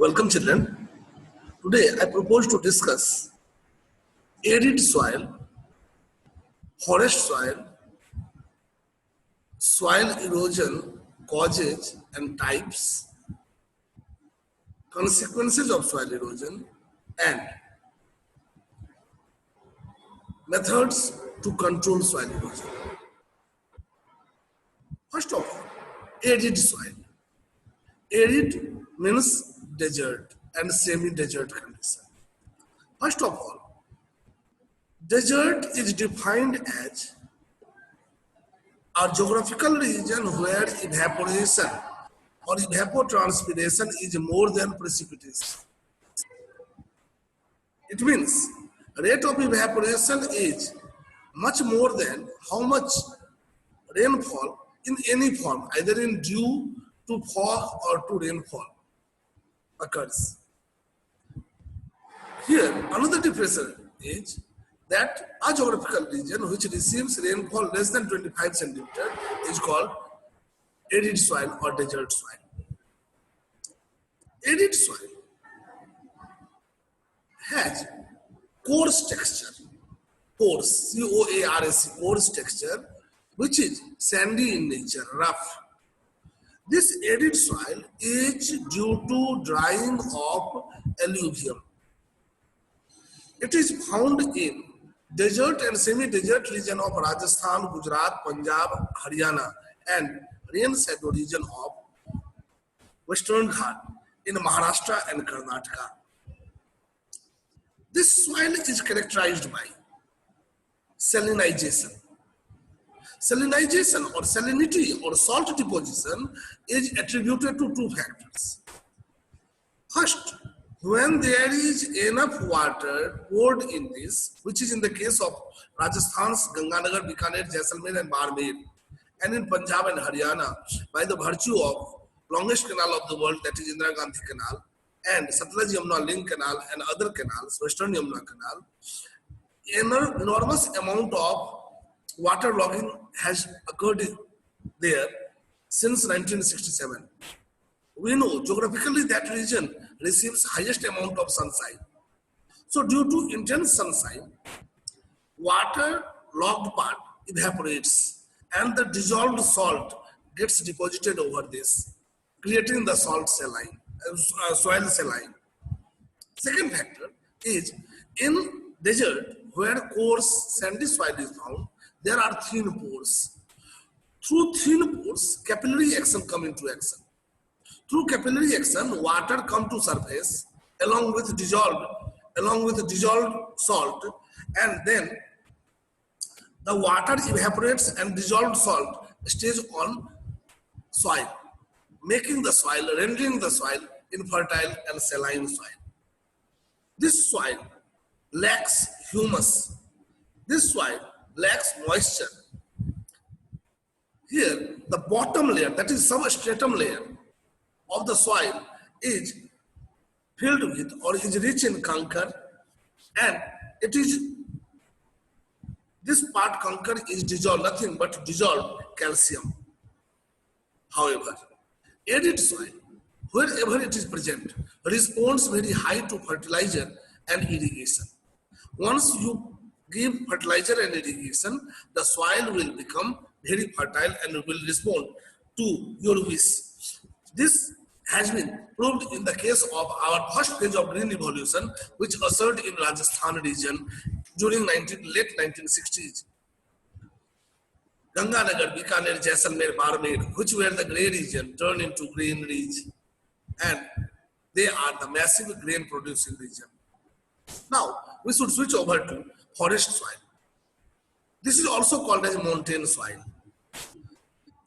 Welcome children. Today I propose to discuss arid soil, forest soil, soil erosion causes and types, consequences of soil erosion, and methods to control soil erosion. First of all, arid soil. Arid means desert and semi-desert condition. First of all, desert is defined as a geographical region where evaporation or evapotranspiration is more than precipitation. It means rate of evaporation is much more than how much rainfall in any form, either in dew to fog or to rainfall occurs. Here, another difference is that a geographical region which receives rainfall less than 25 centimeters is called arid soil or desert soil. Arid soil has coarse texture, coarse, C-O-A-R-S-E, coarse texture, which is sandy in nature, rough. This arid soil is due to drying of alluvium. It is found in desert and semi-desert region of Rajasthan, Gujarat, Punjab, Haryana, and rain shadow region of Western Ghat in Maharashtra and Karnataka. This soil is characterized by salinization. Salinization or salinity or salt deposition is attributed to two factors. First, when there is enough water poured in this, which is in the case of Rajasthan's Ganganagar, Bikaner, Jaisalmer and Barmer, and in Punjab and Haryana, by the virtue of longest canal of the world, that is Indira Gandhi Canal, and Satluj Yamuna Link Canal and other canals, Western Yamuna Canal, enormous amount of water logging has occurred there since 1967. We know geographically that region receives highest amount of sunshine. So due to intense sunshine, water logged part evaporates and the dissolved salt gets deposited over this, creating the soil saline. Second factor is in desert where coarse sandy soil is found, there are thin pores. Through thin pores, capillary action come into action. Through capillary action, water come to surface along with dissolved salt, and then the water evaporates and dissolved salt stays on soil, rendering the soil infertile and saline soil. This soil lacks humus. This soil lacks moisture. Here, the bottom layer, that is substratum layer of the soil, is filled with or is rich in concrete, and this part concrete is dissolved, nothing but dissolved calcium. However, arid soil, wherever it is present, responds very high to fertilizer and irrigation. Once you give fertilizer and irrigation, the soil will become very fertile and will respond to your wish. This has been proved in the case of our first phase of green revolution, which occurred in Rajasthan region during late 1960s. Ganganagar, Bikaner, Jaisalmer, Barmer, which were the grey region, turned into green region, and they are the massive grain producing region. Now, we should switch over to forest soil. This is also called as mountain soil.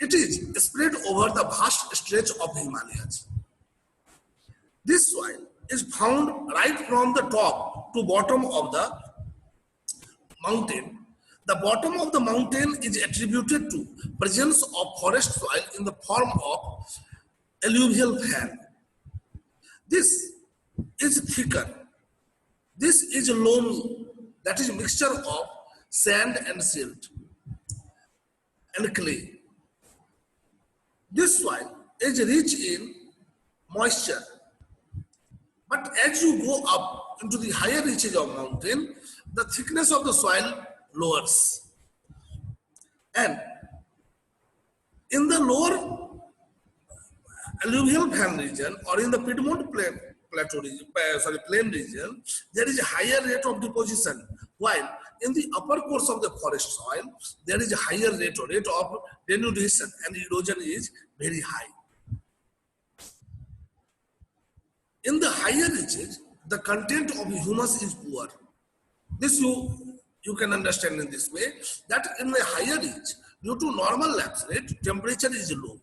It is spread over the vast stretch of Himalayas. This soil is found right from the top to bottom of the mountain. The bottom of the mountain is attributed to presence of forest soil in the form of alluvial fan. This is thicker. This is loamy, that is mixture of sand and silt and clay. This soil is rich in moisture But as you go up into the higher reaches of mountain, the thickness of the soil lowers. And in the lower alluvial fan region or in the Piedmont plateau region, plain region, there is a higher rate of deposition, while in the upper course of the forest soil, there is a higher rate of denudation and erosion is very high. In the higher reaches, the content of humus is poor. This you can understand in this way, that in the higher reach, due to normal lapse rate, temperature is low.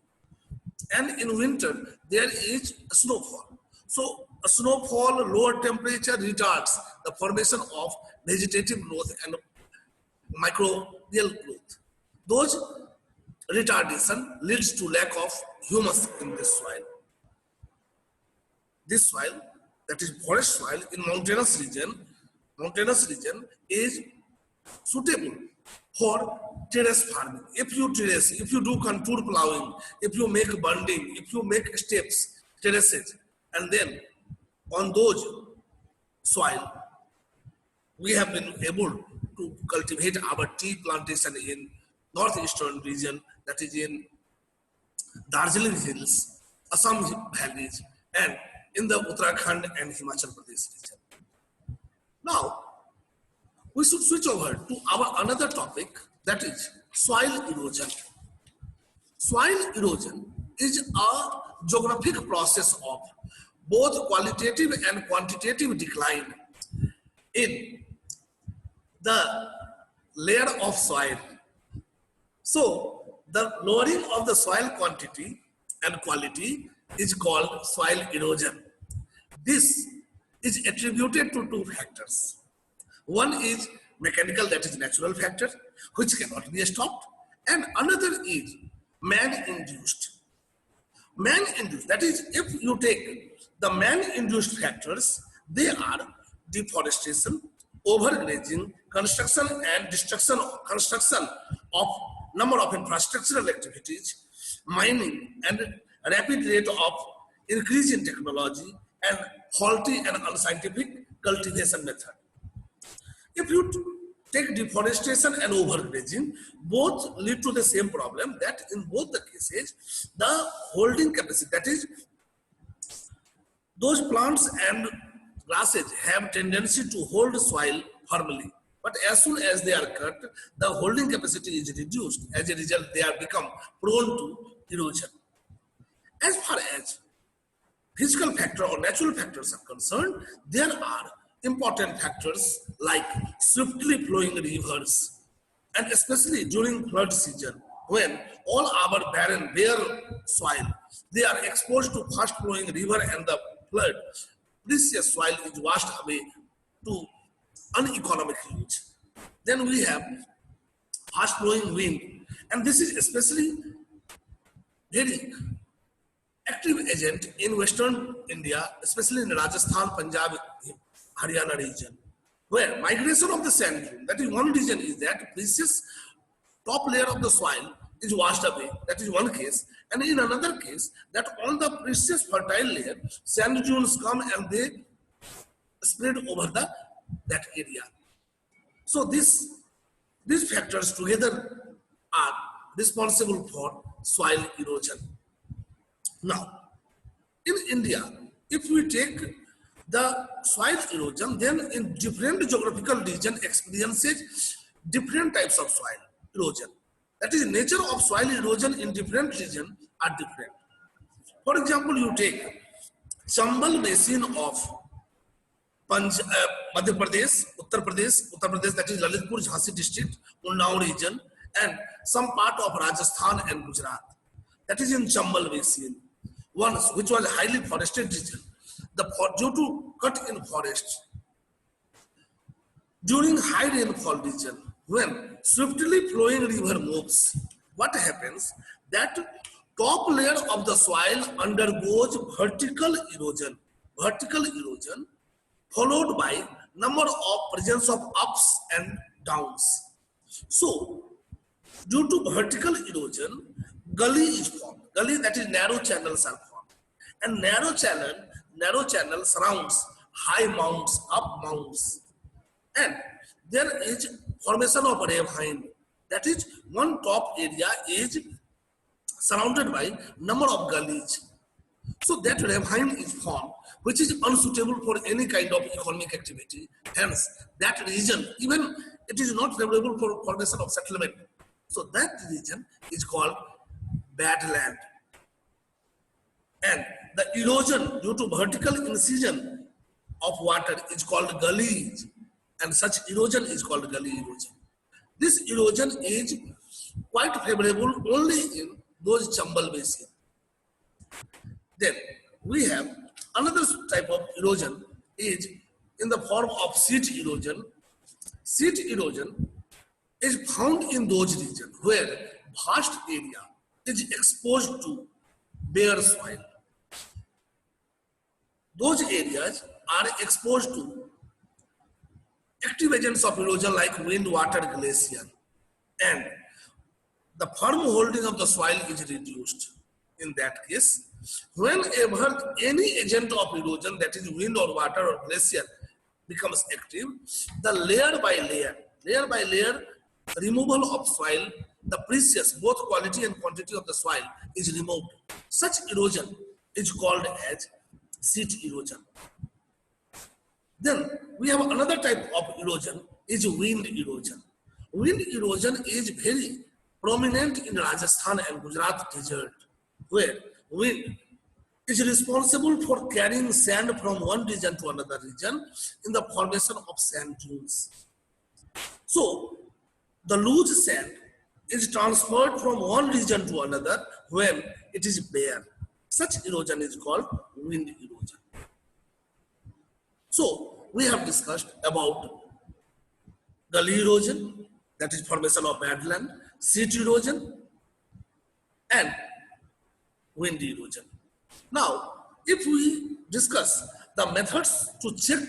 And in winter, there is snowfall. So a snowfall, lower temperature retards the formation of vegetative growth and microbial growth. Those retardation leads to lack of humus in this soil. This soil, that is forest soil in mountainous region is suitable for terrace farming. If you terrace, if you do contour plowing, if you make bunding, if you make steps, terraces, and then on those soil, we have been able to cultivate our tea plantation in northeastern region, that is in Darjeeling Hills, Assam valleys, and in the Uttarakhand and Himachal Pradesh region. Now, we should switch over to our another topic, that is soil erosion. Soil erosion is a geographic process of both qualitative and quantitative decline in the layer of soil. So, the lowering of the soil quantity and quality is called soil erosion. This is attributed to two factors. One is mechanical, that is natural factor, which cannot be stopped, and another is man-induced. Man-induced, that is, if you take the man-induced factors, they are deforestation, overgrazing, construction and destruction, construction of number of infrastructural activities, mining, and rapid rate of increase in technology, and faulty and unscientific cultivation method. If you take deforestation and overgrazing, both lead to the same problem, that in both the cases, the holding capacity, that is, those plants and grasses have tendency to hold soil firmly. But as soon as they are cut, the holding capacity is reduced. As a result, they are become prone to erosion. As far as physical factor or natural factors are concerned, there are important factors like swiftly flowing rivers, and especially during flood season, when all our barren, bare soil, they are exposed to fast flowing river and the flood, precious soil is washed away to uneconomic use. Then we have fast flowing wind, and this is especially very active agent in Western India, especially in Rajasthan, Punjab, Haryana region, where migration of the sand dune, that is one region, is that precious top layer of the soil is washed away. That is one case. And in another case, that on the precious fertile layer, sand dunes come and they spread over that area. So these factors together are responsible for soil erosion. Now, in India, if we take the soil erosion, then in different geographical region experiences different types of soil erosion. That is, nature of soil erosion in different regions are different. For example, you take Chambal basin of Madhya Pradesh, Uttar Pradesh, that is Lalitpur, Jhansi district, Unnao region, and some part of Rajasthan and Gujarat. That is in Chambal basin, once which was a highly forested region. Due to cut in forests during high rainfall region, when swiftly flowing river moves, what happens? That top layer of the soil undergoes vertical erosion, followed by number of presence of ups and downs. So, due to vertical erosion, gully is formed. Gully, that is narrow channels are formed. And narrow channel, narrow channel surrounds high mounds, up mounds, and there is formation of ravine. That is, one top area is surrounded by number of gullies. So that ravine is formed, which is unsuitable for any kind of economic activity. Hence, that region, even it is not favorable for formation of settlement. So that region is called bad land. And the erosion due to vertical incision of water is called gullies, and such erosion is called gully erosion. This erosion is quite favorable only in those Chambal basin. Then we have another type of erosion is in the form of sheet erosion. Sheet erosion is found in those regions where vast area is exposed to bare soil. Those areas are exposed to active agents of erosion like wind, water, glacier, and the firm holding of the soil is reduced. In that case, whenever any agent of erosion, that is wind or water or glacier, becomes active, the layer by layer removal of soil, the precious both quality and quantity of the soil is removed. Such erosion is called as sheet erosion. Then we have another type of erosion is wind erosion. Wind erosion is very prominent in Rajasthan and Gujarat desert, where wind is responsible for carrying sand from one region to another region in the formation of sand dunes. So the loose sand is transferred from one region to another when it is bare. Such erosion is called wind erosion. So we have discussed about gully erosion, that is formation of bad land, sheet erosion, and wind erosion. Now, if we discuss the methods to check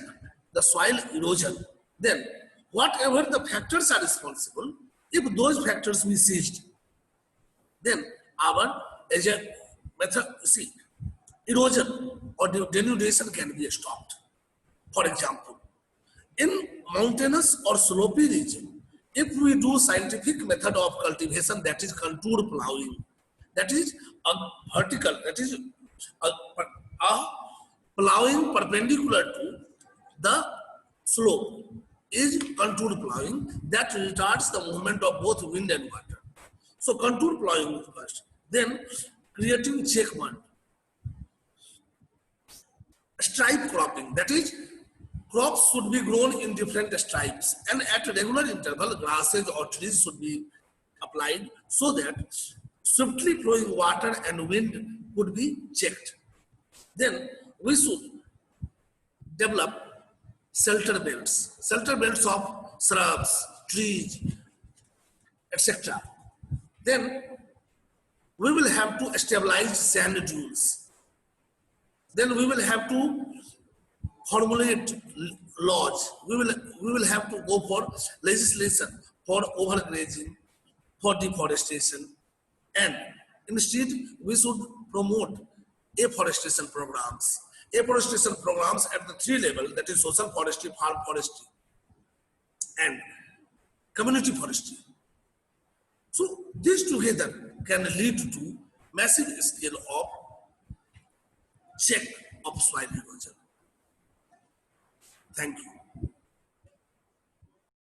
the soil erosion, then whatever the factors are responsible, if those factors we seized, then our agent method, erosion or denudation can be stopped. For example, in mountainous or slopy region, if we do scientific method of cultivation, that is contour plowing, that is a vertical, that is a plowing perpendicular to the slope is contour plowing that retards the movement of both wind and water. So contour plowing first, then creating check mud, stripe cropping, that is crops should be grown in different stripes and at regular interval grasses or trees should be applied so that swiftly flowing water and wind could be checked. Then we should develop shelter belts of shrubs, trees, etc. Then we will have to stabilize sand dunes. Then we will have to formulate laws. We will have to go for legislation for overgrazing, for deforestation, and instead we should promote afforestation programs. Afforestation programs at the three levels, that is social forestry, farm forestry, and community forestry. So these together can lead to massive scale of check of soil erosion. Thank you.